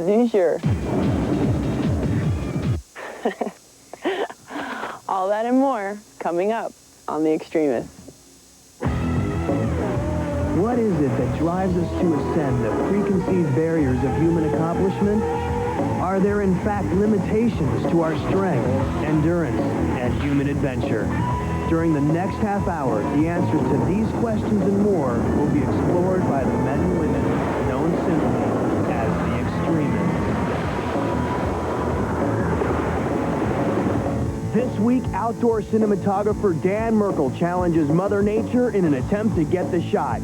du jour. All that and more coming up on The Extremists. What is it that drives us to ascend the preconceived barriers of human accomplishment? Are there in fact limitations to our strength, endurance, and human adventure? During the next half hour, the answers to these questions and more will be explored by the men and women known simply as the extremists. This week, outdoor cinematographer Dan Merkel challenges Mother Nature in an attempt to get the shot.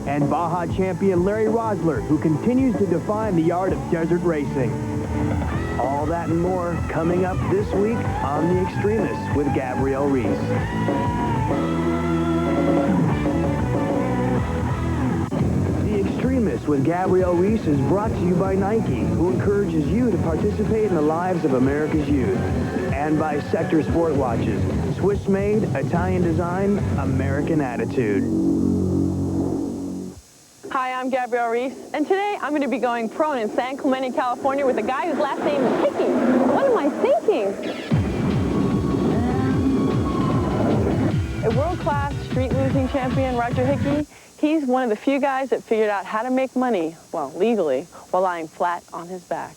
And Baja champion Larry Rosler, who continues to define the art of desert racing. All that and more coming up this week on The Extremists with Gabrielle Reese. The Extremists with Gabrielle Reese is brought to you by Nike, who encourages you to participate in the lives of America's youth. And by Sector Sport Watches, Swiss-made, Italian design, American attitude. Hi, I'm Gabrielle Reese, and today I'm going to be going prone in San Clemente, California with a guy whose last name is Hickey. What am I thinking? A world-class street losing champion, Roger Hickey, he's one of the few guys that figured out how to make money, well, legally, while lying flat on his back.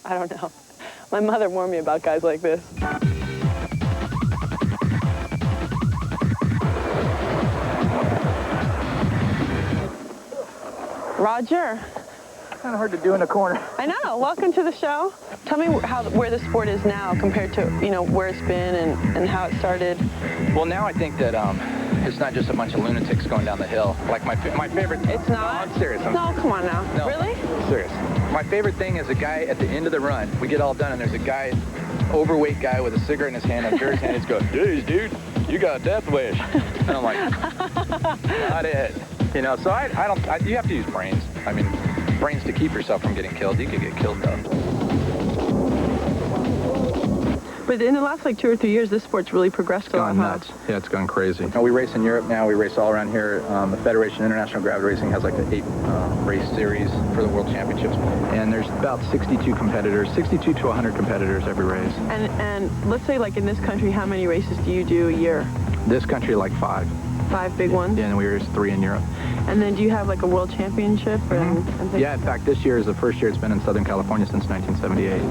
I don't know. My mother warned me about guys like this. Roger. Kind of hard to do in a corner. I know. Welcome to the show. Tell me where the sport is now compared to, you know, where it's been and how it started. Well, now I think that it's not just a bunch of lunatics going down the hill. Like my favorite... It's not? No, I'm serious. No, come on now. No, really? Serious. My favorite thing is a guy at the end of the run. We get all done, and there's a guy, overweight guy with a cigarette in his hand, and beer in his hand. He's going, "Geez, dude, you got a death wish." And I'm like, not it. You know, so you have to use brains. I mean, brains to keep yourself from getting killed. You could get killed, though. But in the last, like, 2 or 3 years, this sport's really progressed a lot. It's gone nuts. Yeah, it's gone crazy. We race in Europe now. We race all around here. The Federation International Gravity Racing has like the 8 race series for the World Championships. And there's about 62 competitors, 62 to 100 competitors every race. And let's say, like, in this country, how many races do you do a year? This country, like 5. 5 big ones? Yeah, and we race 3 in Europe. And then do you have, like, a world championship? And things? Yeah, in fact, this year is the first year it's been in Southern California since 1978.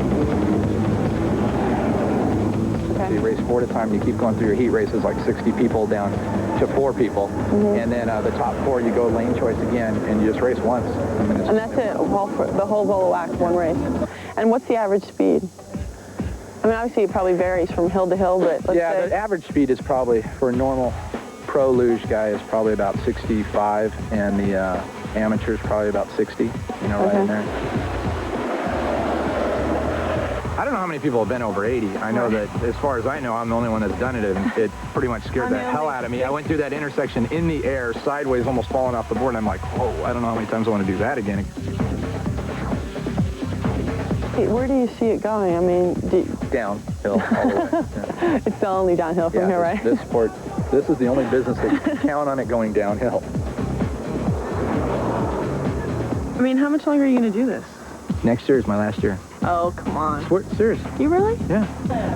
So you race 4 at a time, you keep going through your heat races, like 60 people down to 4 people. And then the top 4, you go lane choice again, and you just race once. I mean, and that's it, the whole ball of wax, one race. And what's the average speed? I mean, obviously it probably varies from hill to hill, but let's say... the average speed is probably, for a normal pro luge guy, is probably about 65, and the amateur is probably about 60, you know, right in there. I don't know how many people have been over 80. I know that, as far as I know, I'm the only one that's done it, and it pretty much scared the hell out of me. I went through that intersection in the air, sideways, almost falling off the board, and I'm like, whoa, I don't know how many times I want to do that again. Hey, where do you see it going? I mean, downhill all the way. Yeah. It's still only downhill from here, right? This sport, this is the only business that you count on it going downhill. I mean, how much longer are you going to do this? Next year is my last year. Oh, come on. Serious. You really? Yeah.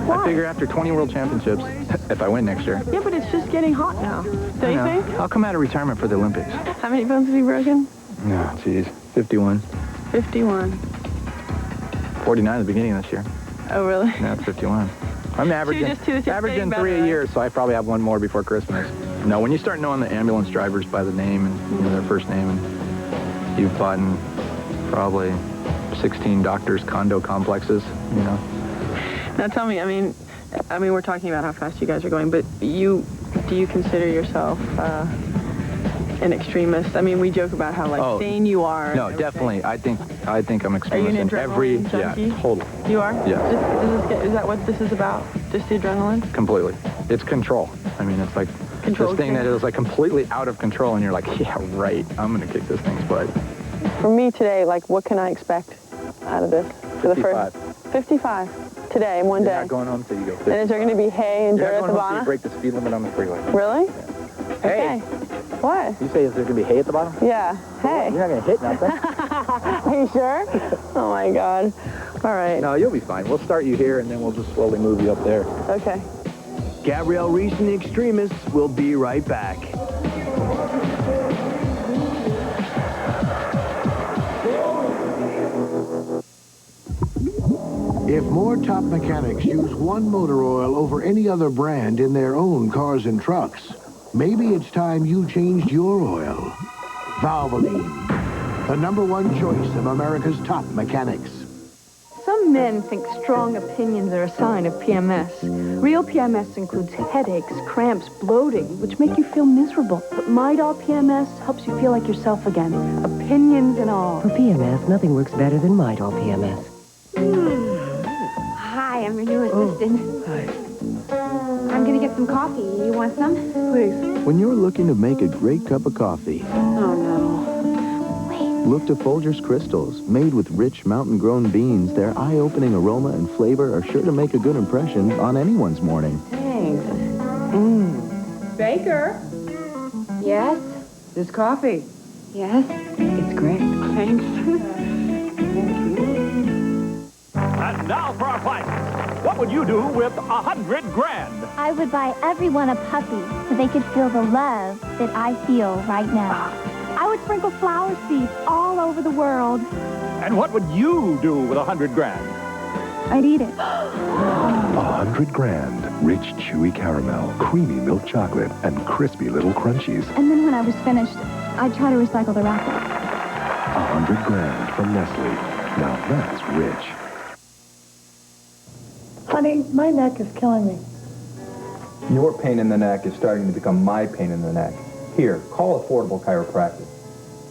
Why? I figure after 20 World Championships, if I win next year. Yeah, but it's just getting hot now. Don't you think? I'll come out of retirement for the Olympics. How many bones have you broken? No, geez. 51. 51. 49 at the beginning of this year. Oh, really? Yeah, it's 51. I'm averaging 3 a year, so I probably have one more before Christmas. No, when you start knowing the ambulance drivers by the name and their first name, and you've bought in probably 16 doctors' condo complexes, you know. Now tell me, I mean, we're talking about how fast you guys are going, but do you consider yourself an extremist? I mean, we joke about how sane you are. No, definitely. I think I'm extremist. Are you an in every junkie? Yeah, totally. You are? Yeah. Is that what this is about? Just the adrenaline? Completely. It's control. I mean, it's like control this thing that is like completely out of control, and you're like, yeah, right. I'm gonna kick this thing's butt. For me today, like, what can I expect out of this? 55. 55 today in one day. You're not going home till you go 55. And is there going to be hay and dirt at the bottom? You break the speed limit on the freeway. Really? Yeah. Okay. Hey. What? You say there's going to be hay at the bottom? Yeah. Hey. You're not going to hit nothing. Are you sure? Oh, my God. All right. No, you'll be fine. We'll start you here, and then we'll just slowly move you up there. Okay. Gabrielle Reese and the Extremists will be right back. If more top mechanics use one motor oil over any other brand in their own cars and trucks, maybe it's time you changed your oil. Valvoline, the #1 choice of America's top mechanics. Some men think strong opinions are a sign of PMS. Real PMS includes headaches, cramps, bloating, which make you feel miserable. But Midol PMS helps you feel like yourself again, opinions and all. For PMS, nothing works better than Midol PMS. Hi, I'm your new assistant. Hi. I'm gonna get some coffee. You want some? Please. When you're looking to make a great cup of coffee, Oh, no. look to Folgers Crystals. Made with rich mountain-grown beans, their eye-opening aroma and flavor are sure to make a good impression on anyone's morning. Thanks. Baker, Yes? this coffee. Yes? It's great. Thanks. And now for our prizes. What would you do with $100 grand? I would buy everyone a puppy so they could feel the love that I feel right now. I would sprinkle flower seeds all over the world. And what would you do with $100 grand? I'd eat it. $100 grand. Rich, chewy caramel, creamy milk chocolate, and crispy little crunchies. And then when I was finished, I'd try to recycle the wrapper. $100 grand from Nestle. Now that's rich. Honey, my neck is killing me. Your pain in the neck is starting to become my pain in the neck. Here, call Affordable Chiropractic.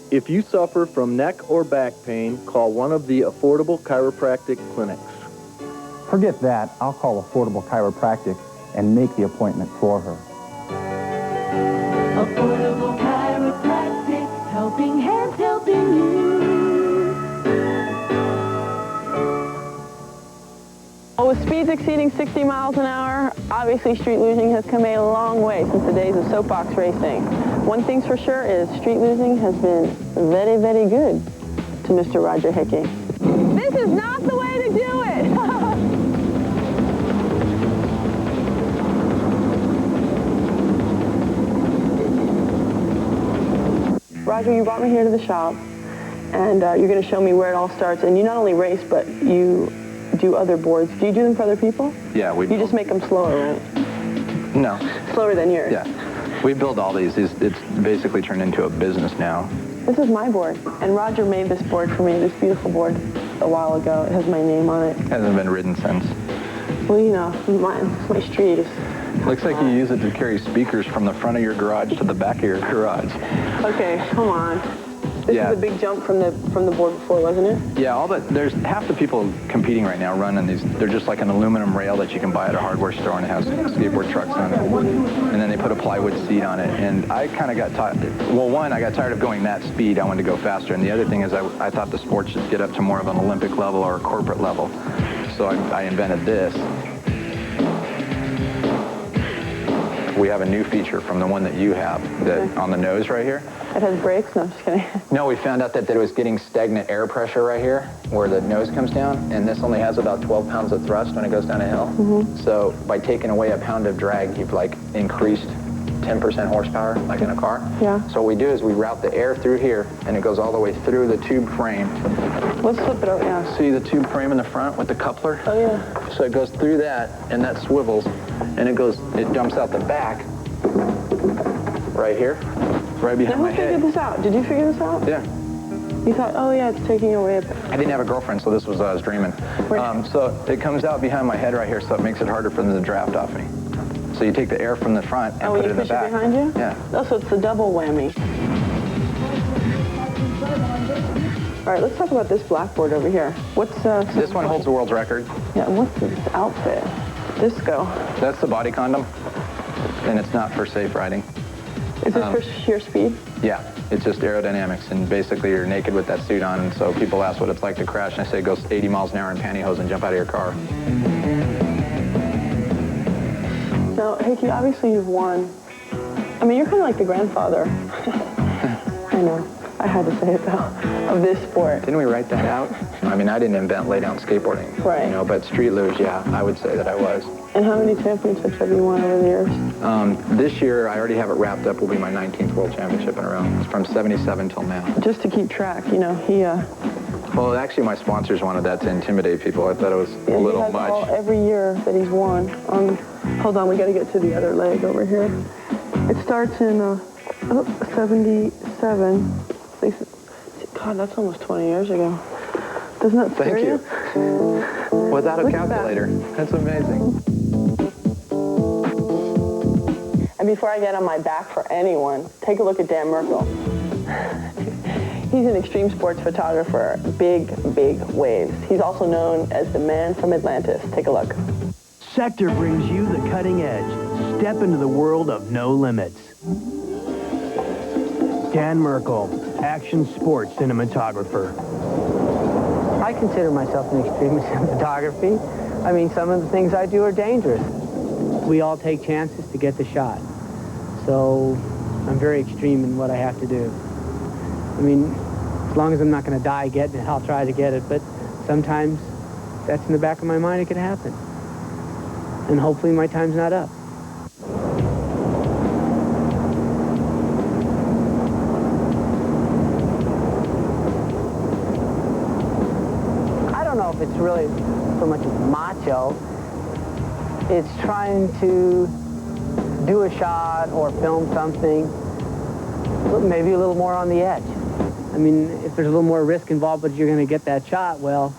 If you suffer from neck or back pain, call one of the Affordable Chiropractic clinics. Forget that. I'll call Affordable Chiropractic and make the appointment for her. Affordable chiropractic, helping hands, helping you. Well, with speeds exceeding 60 miles an hour, obviously street losing has come a long way since the days of soapbox racing. One thing's for sure is street losing has been very, very good to Mr. Roger Hickey. This is not the way to do it! Roger, you brought me here to the shop, and you're going to show me where it all starts. And you not only race, but you do other boards. Do you do them for other people? Yeah, You just make them slower, right? No. Slower than yours. Yeah. We build all these. It's basically turned into a business now. This is my board, and Roger made this board for me, this beautiful board, a while ago. It has my name on it. Hasn't been ridden since. Well, you know, my street is... Looks like you use it to carry speakers from the front of your garage to the back of your garage. Okay, come on. This is a big jump from the board before, wasn't it? Yeah, there's half the people competing right now running these. They're just like an aluminum rail that you can buy at a hardware store, and it has skateboard trucks on it. And then they put a plywood seat on it. And I kind of got tired. Well, one, I got tired of going that speed. I wanted to go faster. And the other thing is I thought the sport should get up to more of an Olympic level or a corporate level. So I invented this. We have a new feature from the one that you have on the nose right here. It has brakes? No, I'm just kidding. No, we found out that it was getting stagnant air pressure right here where the nose comes down, and this only has about 12 pounds of thrust when it goes down a hill. Mm-hmm. So by taking away a pound of drag, you've like increased 10% horsepower, like in a car. Yeah. So what we do is we route the air through here, and it goes all the way through the tube frame. Let's flip it over, yeah. See the tube frame in the front with the coupler? Oh, yeah. So it goes through that, and that swivels, and it dumps out the back right here, right behind my head. Now, who figured this out? Did you figure this out? Yeah. You thought, oh, yeah, it's taking away a... I didn't have a girlfriend, so this was what I was dreaming. So it comes out behind my head right here, so it makes it harder for them to draft off me. So you take the air from the front and put it in the back. Oh, you push it behind you? Yeah. Oh, so it's the double whammy. All right, let's talk about this blackboard over here. What's this one holds the world's record. Yeah, what's this outfit? Disco. That's the body condom, and it's not for safe riding. Is this for sheer speed? Yeah, it's just aerodynamics, and basically you're naked with that suit on, and so people ask what it's like to crash, and I say it goes 80 miles an hour in pantyhose and jump out of your car. Now, Hickey, obviously you've won I mean, you're kind of like the grandfather. I know. I had to say it, though, of this sport. Didn't we write that out? I mean, I didn't invent lay-down skateboarding. Right. You know, but street luge, yeah, I would say that I was. And how many championships have you won over the years? This year, I already have it wrapped up, will be my 19th World Championship in a row. It's from 77 till now. Just to keep track, you know, he... Well, actually, my sponsors wanted that to intimidate people. I thought it was a little much. Every year that he's won. Hold on, we got to get to the other leg over here. It starts in 77. God, that's almost 20 years ago. Doesn't that scare you? Thank you. Without a calculator. That's amazing. And before I get on my back for anyone, take a look at Dan Merkel. He's an extreme sports photographer, big waves. He's also known as the man from Atlantis. Take a look. Sector brings you the cutting edge. Step into the world of no limits. Dan Merkel, action sports cinematographer. I consider myself an extremist in photography. I mean, some of the things I do are dangerous. We all take chances to get the shot. So I'm very extreme in what I have to do. I mean, as long as I'm not going to die getting it, I'll try to get it. But sometimes that's in the back of my mind, it could happen. And hopefully my time's not up. I don't know if it's really so much as macho. It's trying to do a shot or film something, maybe a little more on the edge. I mean, if there's a little more risk involved, but you're going to get that shot, well,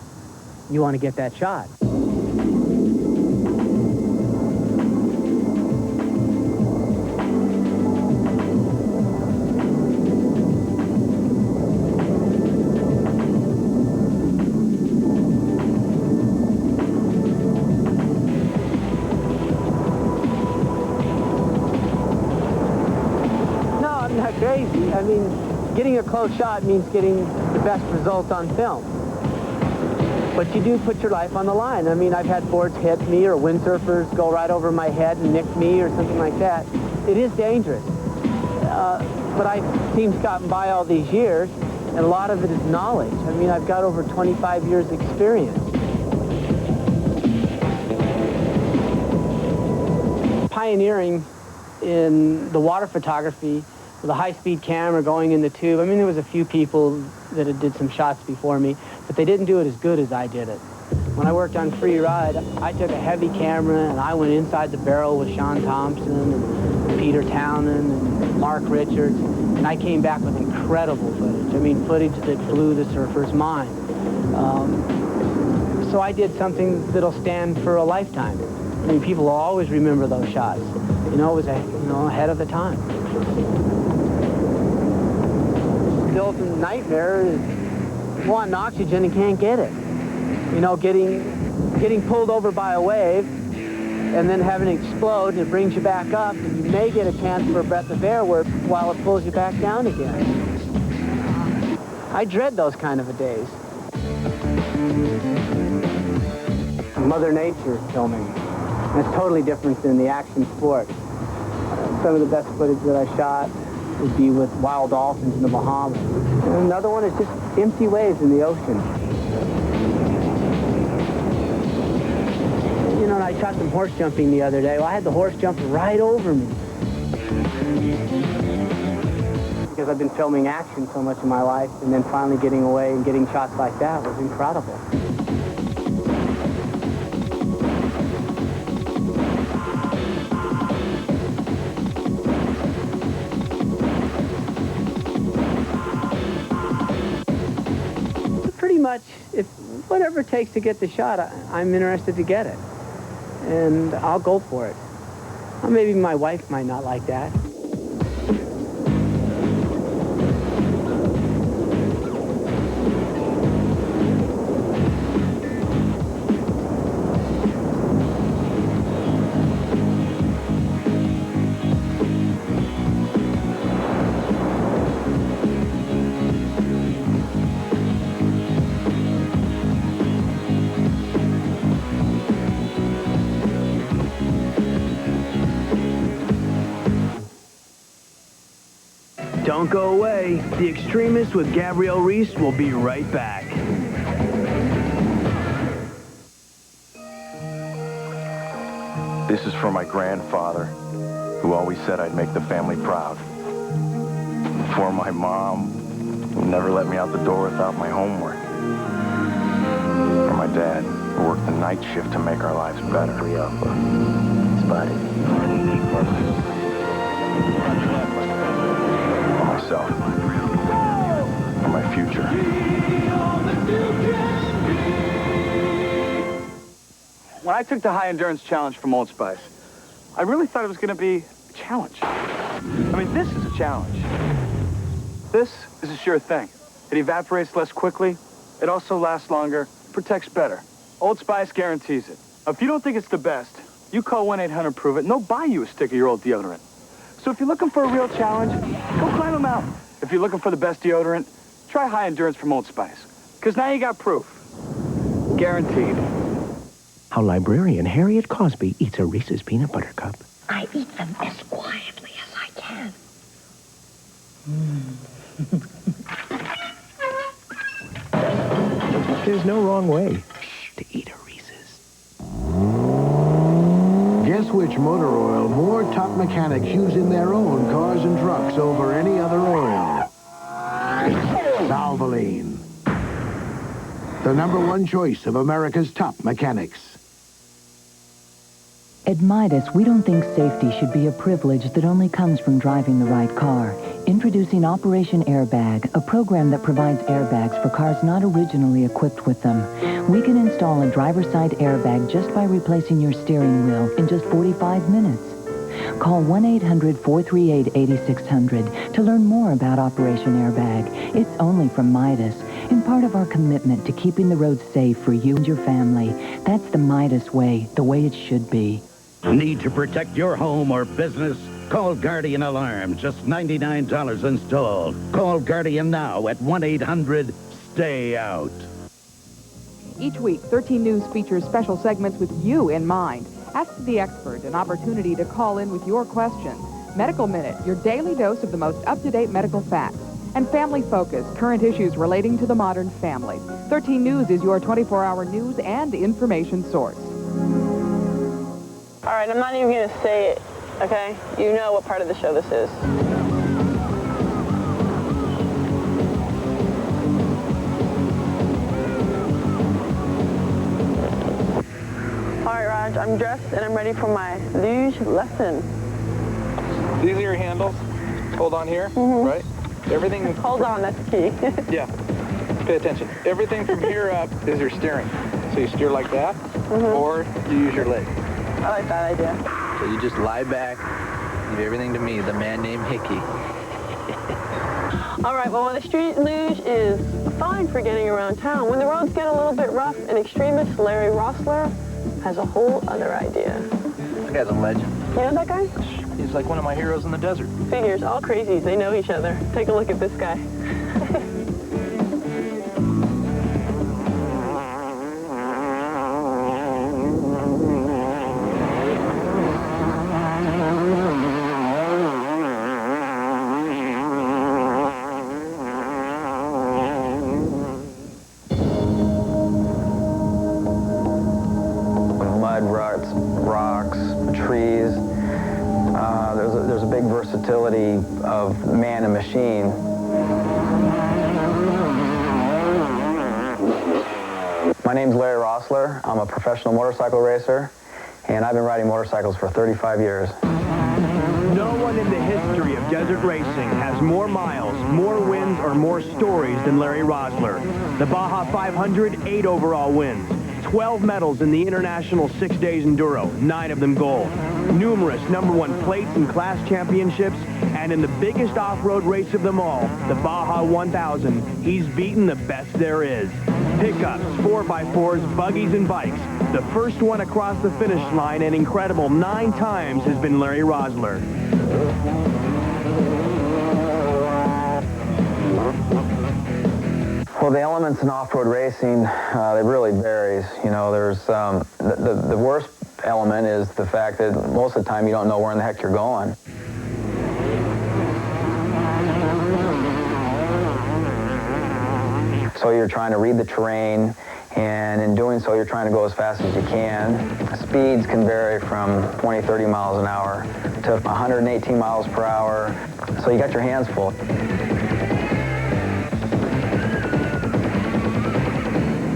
you want to get that shot. No, I'm not crazy. I mean, getting a close shot means getting the best results on film. But you do put your life on the line. I mean, I've had boards hit me or windsurfers go right over my head and nick me or something like that. It is dangerous. But I've teams gotten by all these years, and a lot of it is knowledge. I mean, I've got over 25 years experience. Pioneering in the water photography with a high-speed camera going in the tube. I mean, there was a few people that did some shots before me, but they didn't do it as good as I did it. When I worked on Free Ride, I took a heavy camera and I went inside the barrel with Sean Thompson and Peter Townend and Mark Richards, and I came back with incredible footage. I mean, footage that blew the surfer's mind. So I did something that'll stand for a lifetime. I mean, people will always remember those shots. You know, it was ahead of the time. The ultimate nightmare is wanting oxygen and can't get it. You know, getting pulled over by a wave and then having it explode, and it brings you back up, and you may get a chance for a breath of air while it pulls you back down again. I dread those kind of days. Mother Nature filming. That's totally different than the action sport. Some of the best footage that I shot would be with wild dolphins in the Bahamas. And another one is just empty waves in the ocean. You know, and I shot some horse jumping the other day. Well, I had the horse jump right over me. Because I've been filming action so much in my life, and then finally getting away and getting shots like that was incredible. Pretty much, if whatever it takes to get the shot, I'm interested to get it. And I'll go for it. Well, maybe my wife might not like that. Don't go away. The Extremists with Gabrielle Reese will be right back. This is for my grandfather, who always said I'd make the family proud. For my mom, who never let me out the door without my homework. For my dad, who worked the night shift to make our lives better. For myself. For my future. When I took the high endurance challenge from Old Spice, I really thought it was going to be a challenge. I mean, this is a challenge. This is a sure thing. It evaporates less quickly. It also lasts longer, protects better. Old Spice guarantees it. Now, if you don't think it's the best, you call 1-800-PROVE-IT and they'll buy you a stick of your old deodorant. So if you're looking for a real challenge, go climb a mountain. If you're looking for the best deodorant, try high endurance from Old Spice. Because now you got proof. Guaranteed. How librarian Harriet Cosby eats a Reese's peanut butter cup. I eat them as quietly as I can. There's no wrong way to eat a Reese's. Guess which motor oil more top mechanics use in their own cars and trucks over any other oil? Valvoline. The #1 choice of America's top mechanics. At Midas, we don't think safety should be a privilege that only comes from driving the right car. Introducing Operation Airbag, a program that provides airbags for cars not originally equipped with them. We can install a driver's side airbag just by replacing your steering wheel in just 45 minutes. Call 1-800-438-8600 to learn more about Operation Airbag. It's only from Midas, and part of our commitment to keeping the roads safe for you and your family. That's the Midas way, the way it should be. Need to protect your home or business? Call Guardian Alarm, just $99 installed. Call Guardian now at 1-800-STAY-OUT. Each week, 13 News features special segments with you in mind. Ask the expert, an opportunity to call in with your questions. Medical Minute, your daily dose of the most up-to-date medical facts. And Family Focus, current issues relating to the modern family. 13 News is your 24-hour news and information source. All right, I'm not even going to say it, okay? You know what part of the show this is. All right, Raj, I'm dressed and I'm ready for my luge lesson. These are your handles. Hold on here, right? Everything... Hold on, that's key. Yeah. Pay attention. Everything from here up is your steering. So you steer like that, or you use your leg. I like that idea. So you just lie back, leave everything to me, the man named Hickey. All right, well, when the street luge is fine for getting around town, when the roads get a little bit rough, an extremist, Larry Rossler, has a whole other idea. This guy's a legend. You know that guy? He's like one of my heroes in the desert. Figures, all crazies, they know each other. Take a look at this guy. Rocks, trees. There's a big versatility of man and machine. My name's Larry Rossler. I'm a professional motorcycle racer, and I've been riding motorcycles for 35 years. No one in the history of desert racing has more miles, more wins, or more stories than Larry Rossler. The Baja 500, 8 overall wins. 12 medals in the International 6 Days Enduro, 9 of them gold. Numerous #1 plates and class championships, and in the biggest off-road race of them all, the Baja 1000, he's beaten the best there is. Pickups, 4x4s, buggies, and bikes. The first one across the finish line an incredible 9 times has been Larry Rossler. Well, the elements in off-road racing, it really varies. You know, there's the worst element is the fact that most of the time you don't know where in the heck you're going. so you're trying to read the terrain, and in doing so, you're trying to go as fast as you can. Speeds can vary from 20, 30 miles an hour to 118 miles per hour, so you got your hands full.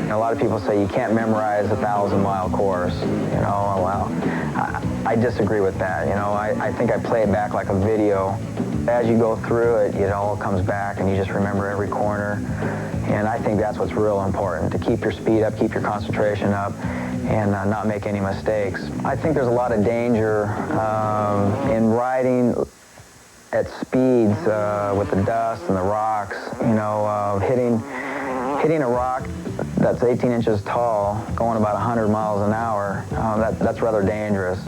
A lot of people say you can't memorize a 1,000-mile course. You know, well, I disagree with that. You know, I think I play it back like a video. As you go through it, it all comes back, and you just remember every corner. And I think that's what's real important, to keep your speed up, keep your concentration up, and not make any mistakes. I think there's a lot of danger in riding at speeds with the dust and the rocks. You know, hitting a rock that's 18 inches tall, going about 100 miles an hour, that's rather dangerous.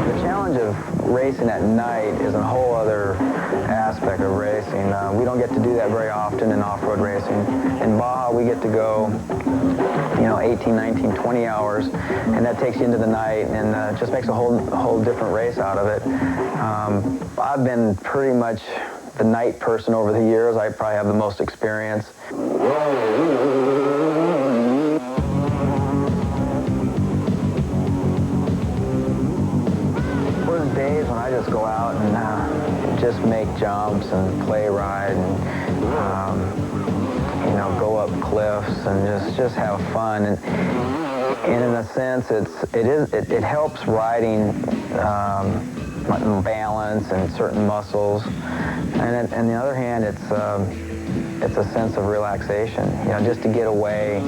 The challenge of racing at night is a whole other aspect of racing. We don't get to do that very often in off-road racing. In Baja, we get to go 18, 19, 20 hours, and that takes you into the night and just makes a whole different race out of it. I've been pretty much the night person over the years. I probably have the most experience. There's days when I just go out and just make jumps and play ride and go up cliffs and just have fun, and in a sense it helps riding balance and certain muscles, and on the other hand it's a sense of relaxation, just to get away.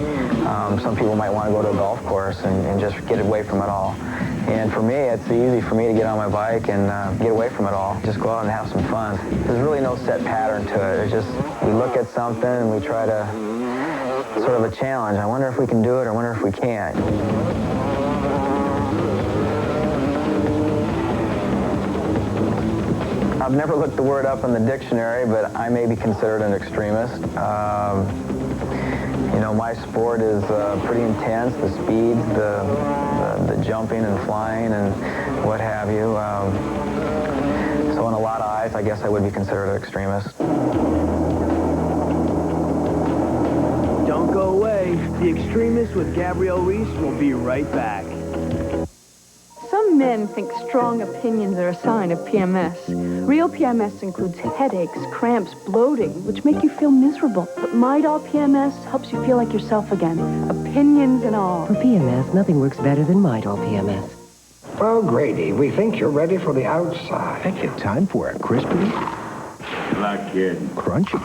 Some people might want to go to a golf course and just get away from it all. And for me, it's easy for me to get on my bike and get away from it all. Just go out and have some fun. There's really no set pattern to it. It's just, we look at something and we try to, sort of a challenge. I wonder if we can do it, or I wonder if we can't. I've never looked the word up in the dictionary, but I may be considered an extremist. My sport is pretty intense, the speeds, the jumping and flying and what have you. So in a lot of eyes, I guess I would be considered an extremist. Don't go away. The Extremists with Gabrielle Reese will be right back. Some men think strong opinions are a sign of PMS. Real PMS includes headaches, cramps, bloating, which make you feel miserable. But Midol PMS helps you feel like yourself again, opinions and all. For PMS, nothing works better than Midol PMS. Well, Grady, we think you're ready for the outside. Think it's time for a crispy, Like kid. crunchy,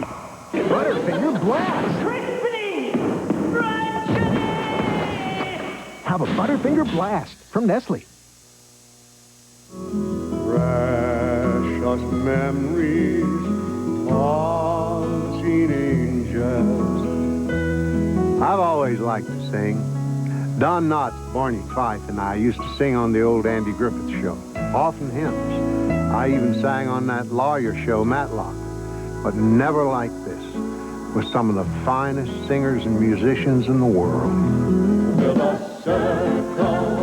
Butterfinger blast. have a Butterfinger Blast from Nestle. Precious memories of teenagers. I've always liked to sing. Don Knotts, Barney Fife, and I used to sing on the old Andy Griffith show, often hymns. I even sang on that lawyer show, Matlock, but never like this, with some of the finest singers and musicians in the world. Will the circle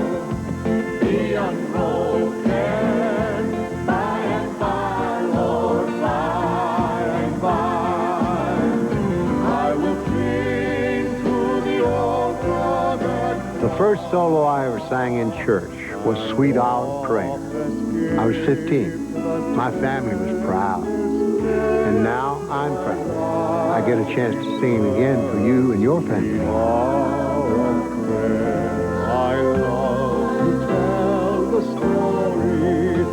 be unbroken by and by, Lord, by and by? I will cling to the old rugged. The first solo I ever sang in church was Sweet Hour of Prayer. I was 15. My family was proud. And now I'm proud. I get a chance to sing again for you and your family. I love to tell the story,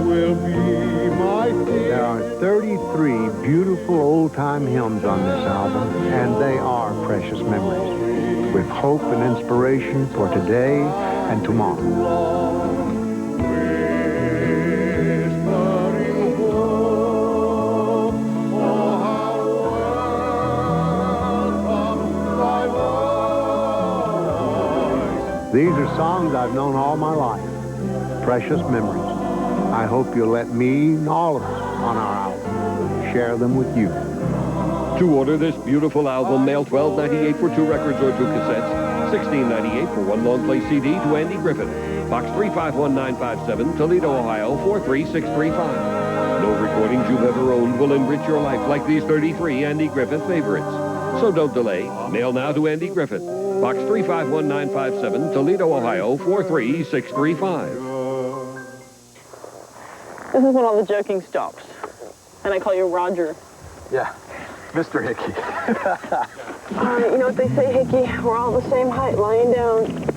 will be my theme. There are 33 beautiful old-time hymns on this album, and they are precious memories, with hope and inspiration for today and tomorrow. These are songs I've known all my life. Precious memories. I hope you'll let me and all of us on our album share them with you. To order this beautiful album, mail $12.98 for 2 records or 2 cassettes. $16.98 for one long play CD to Andy Griffith. Box 351957, Toledo, Ohio 43635. No recordings you've ever owned will enrich your life like these 33 Andy Griffith favorites. So don't delay. Mail now to Andy Griffith. Box 351957, Toledo, Ohio 43635. This is when all the joking stops. And I call you Roger. Yeah, Mr. Hickey. You know what they say, Hickey? We're all the same height, lying down.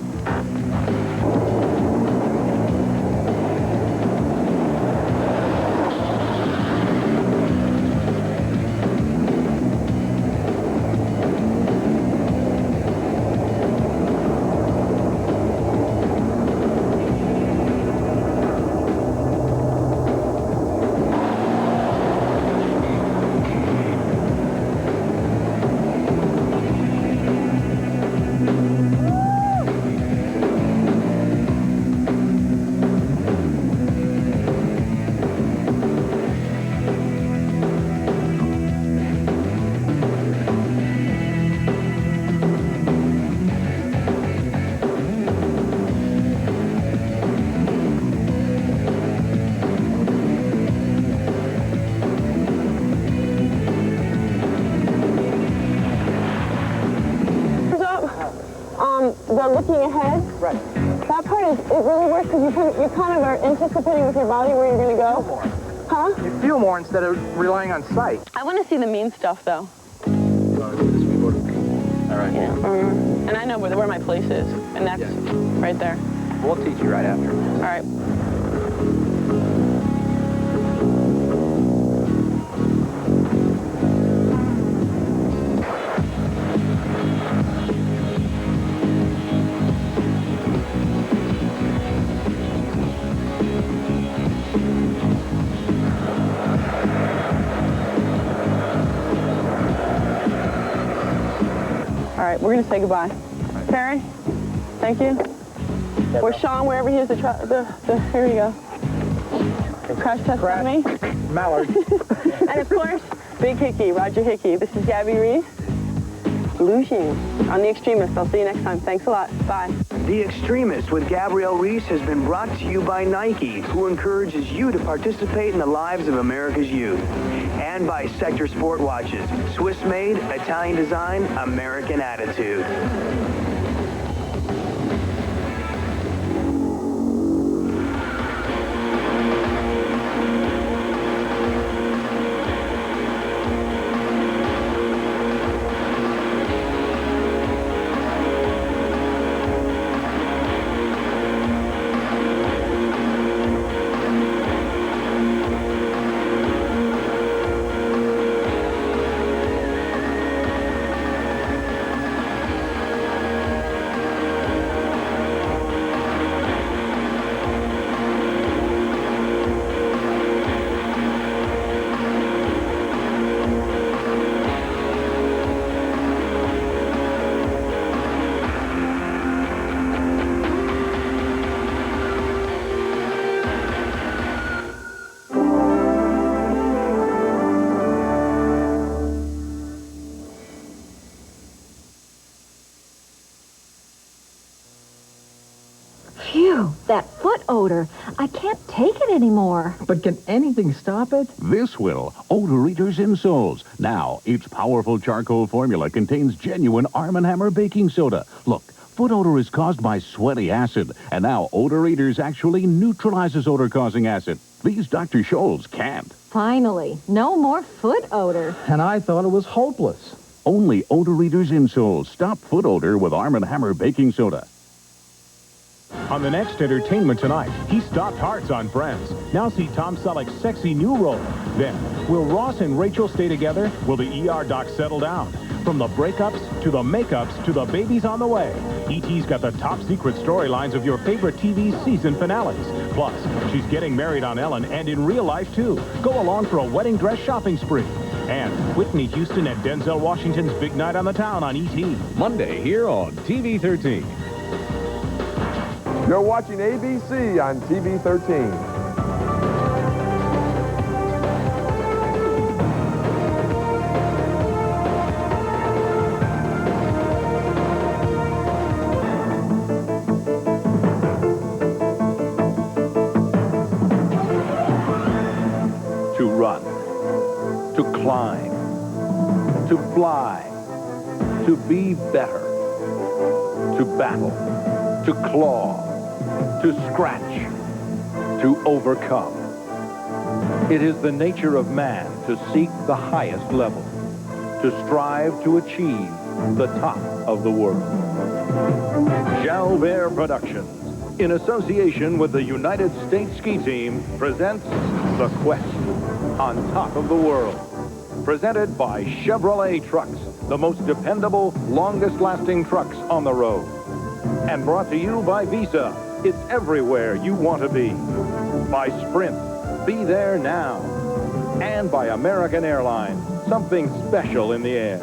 The looking ahead. Right. That part is, it really works because you kind of are anticipating with your body where you're going to go. More. Huh? You feel more instead of relying on sight. I want to see the mean stuff, though. All right. Yeah. And I know where my place is, and that's right there. We'll teach you right after. All right. All right, we're going to say goodbye. Terry, thank you. Or Sean, wherever he is, here you go. Crash test with me. Mallard. And of course, Big Hickey, Roger Hickey. This is Gabby Reese. Lucian on The Extremists. I'll see you next time. Thanks a lot. Bye. The Extremist with Gabrielle Reese has been brought to you by Nike, who encourages you to participate in the lives of America's youth. And by Sector Sport Watches, Swiss-made, Italian design, American attitude. Phew, that foot odor. I can't take it anymore. But can anything stop it? This will. Odor Eaters Insoles. Now, its powerful charcoal formula contains genuine Arm & Hammer baking soda. Look, foot odor is caused by sweaty acid, and now Odor Eaters actually neutralizes odor-causing acid. These Dr. Scholl's can't. Finally, no more foot odor. And I thought it was hopeless. Only Odor Eaters Insoles stop foot odor with Arm & Hammer baking soda. On the next Entertainment Tonight, he stopped hearts on Friends. Now see Tom Selleck's sexy new role. Then, will Ross and Rachel stay together? Will the ER doc settle down? From the breakups, to the makeups, to the babies on the way. E.T.'s got the top secret storylines of your favorite TV season finales. Plus, she's getting married on Ellen and in real life, too. Go along for a wedding dress shopping spree. And Whitney Houston and Denzel Washington's big night on the town on E.T. Monday here on TV 13. You're watching ABC on TV 13. climb, to fly, to be better, to battle, to claw, to scratch, to overcome. It is the nature of man to seek the highest level, to strive to achieve the top of the world. Jalbert Productions, in association with the United States Ski Team, presents The Quest on Top of the World. Presented by Chevrolet Trucks, the most dependable, longest-lasting trucks on the road. And brought to you by Visa. It's everywhere you want to be. By Sprint, be there now. And by American Airlines, something special in the air.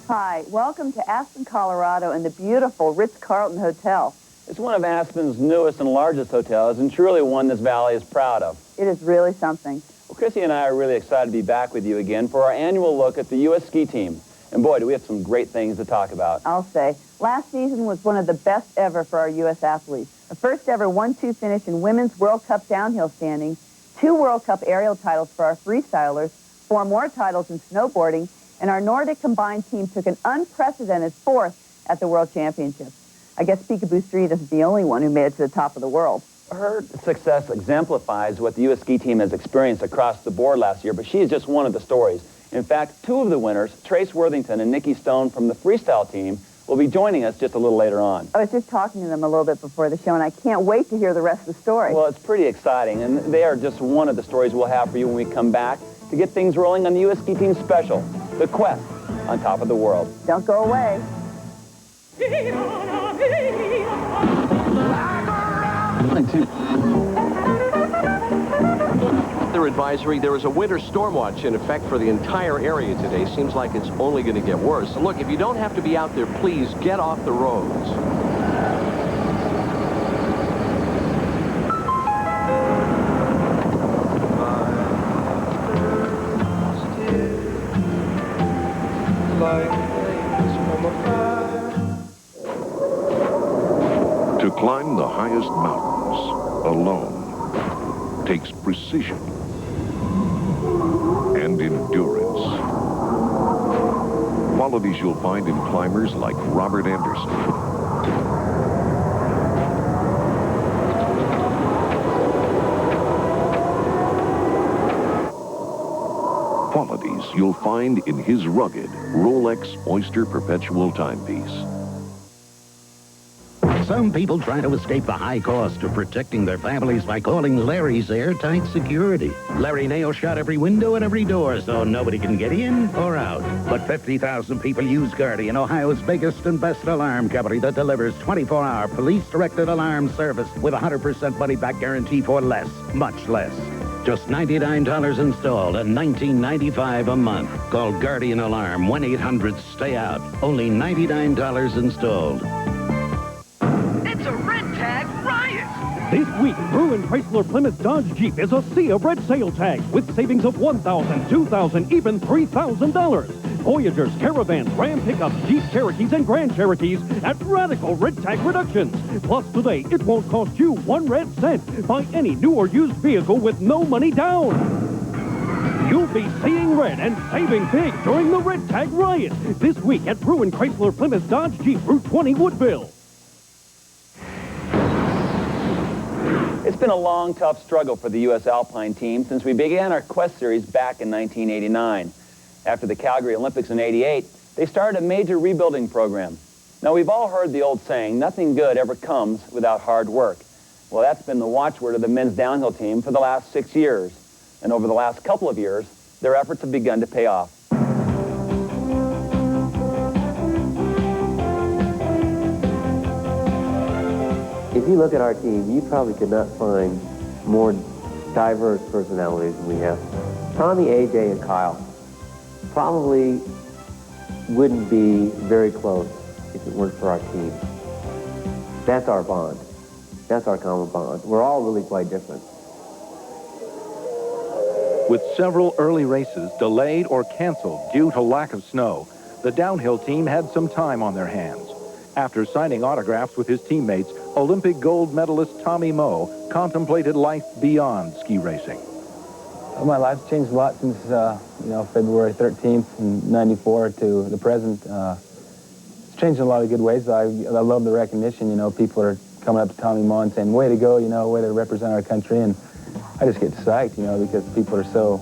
Hi, welcome to Aspen, Colorado and the beautiful Ritz-Carlton Hotel. It's one of Aspen's newest and largest hotels, and truly one this valley is proud of. It is really something. Well, Chrissy and I are really excited to be back with you again for our annual look at the U.S. ski team. And boy, do we have some great things to talk about. I'll say. Last season was one of the best ever for our U.S. athletes. The first ever 1-2 finish in Women's World Cup downhill standing, 2 World Cup aerial titles for our freestylers, 4 more titles in snowboarding, and our Nordic combined team took an unprecedented 4th at the World Championships. I guess Peekaboo Street isn't the only one who made it to the top of the world. Her success exemplifies what the U.S. ski team has experienced across the board last year, but she is just one of the stories. In fact, 2 of the winners, Trace Worthington and Nikki Stone from the freestyle team, will be joining us just a little later on. I was just talking to them a little bit before the show, and I can't wait to hear the rest of the story. Well, it's pretty exciting, and they are just one of the stories we'll have for you when we come back to get things rolling on the U.S. ski team special, The Quest on Top of the World. Don't go away. Weather advisory, there is a winter storm watch in effect for the entire area today. Seems like it's only going to get worse. So look, if you don't have to be out there, please get off the roads. To climb the highest mountains alone takes precision and endurance. Qualities you'll find in climbers like Robert Anderson. Qualities you'll find in his rugged Rolex Oyster Perpetual timepiece. Some people try to escape the high cost of protecting their families by calling Larry's Airtight Security. Larry Nail shut every window and every door so nobody can get in or out. But 50,000 people use Guardian, Ohio's biggest and best alarm company that delivers 24-hour police-directed alarm service with a 100% money-back guarantee for less, much less. Just $99 installed and $19.95 a month. Call Guardian Alarm, 1-800-STAY-OUT. Only $99 installed. It's a red tag riot! This week, Bruin Chrysler Plymouth Dodge Jeep is a sea of red sale tags with savings of $1,000, $2,000, even $3,000. Voyagers, Caravans, Ram pickups, Jeep Cherokees, and Grand Cherokees at radical red tag reductions. Plus, today, it won't cost you 1 red cent. Buy any new or used vehicle with no money down. You'll be seeing red and saving big during the red tag riot this week at Bruin Chrysler Plymouth Dodge Jeep Route 20 Woodville. It's been a long, tough struggle for the U.S. Alpine team since we began our Quest series back in 1989. After the Calgary Olympics in '88, they started a major rebuilding program. Now, we've all heard the old saying, nothing good ever comes without hard work. Well, that's been the watchword of the men's downhill team for the last 6 years. And over the last couple of years, their efforts have begun to pay off. If you look at our team, you probably could not find more diverse personalities than we have. Tommy, AJ, and Kyle probably wouldn't be very close if it weren't for our team. That's our bond. That's our common bond. We're all really quite different. With several early races delayed or canceled due to lack of snow, the downhill team had some time on their hands. After signing autographs with his teammates, Olympic gold medalist Tommy Moe contemplated life beyond ski racing. Well, my life's changed a lot since, February 13th in '94 to the present. It's changed in a lot of good ways. I love the recognition. People are coming up to Tommy Maw and saying, way to go, way to represent our country. And I just get psyched, because people are so,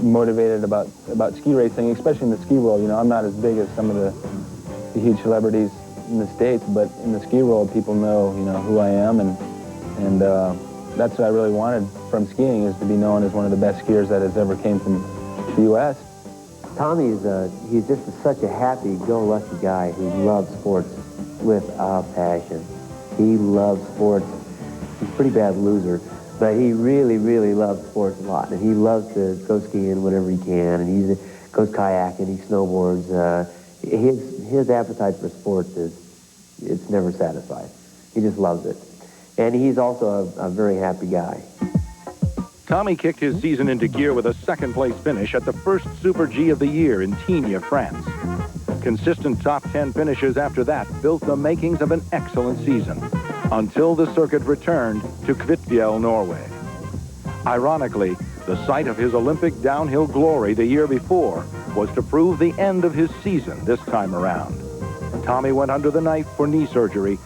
motivated about ski racing, especially in the ski world. I'm not as big as some of the huge celebrities in the States, but in the ski world, people know, who I am. And that's what I really wanted from skiing, is to be known as one of the best skiers that has ever came from the U.S. Tommy he's just such a happy-go-lucky guy who loves sports with a passion. He loves sports. He's a pretty bad loser, but he really, really loves sports a lot. And he loves to go skiing whenever he can, and he goes kayaking, he snowboards. His appetite for sports it's never satisfied. He just loves it. And he's also a very happy guy. Tommy kicked his season into gear with a second-place finish at the first Super G of the year in Tignes, France. Consistent top 10 finishes after that built the makings of an excellent season, until the circuit returned to Kvitfjell, Norway. Ironically, the site of his Olympic downhill glory the year before was to prove the end of his season this time around. Tommy went under the knife for knee surgery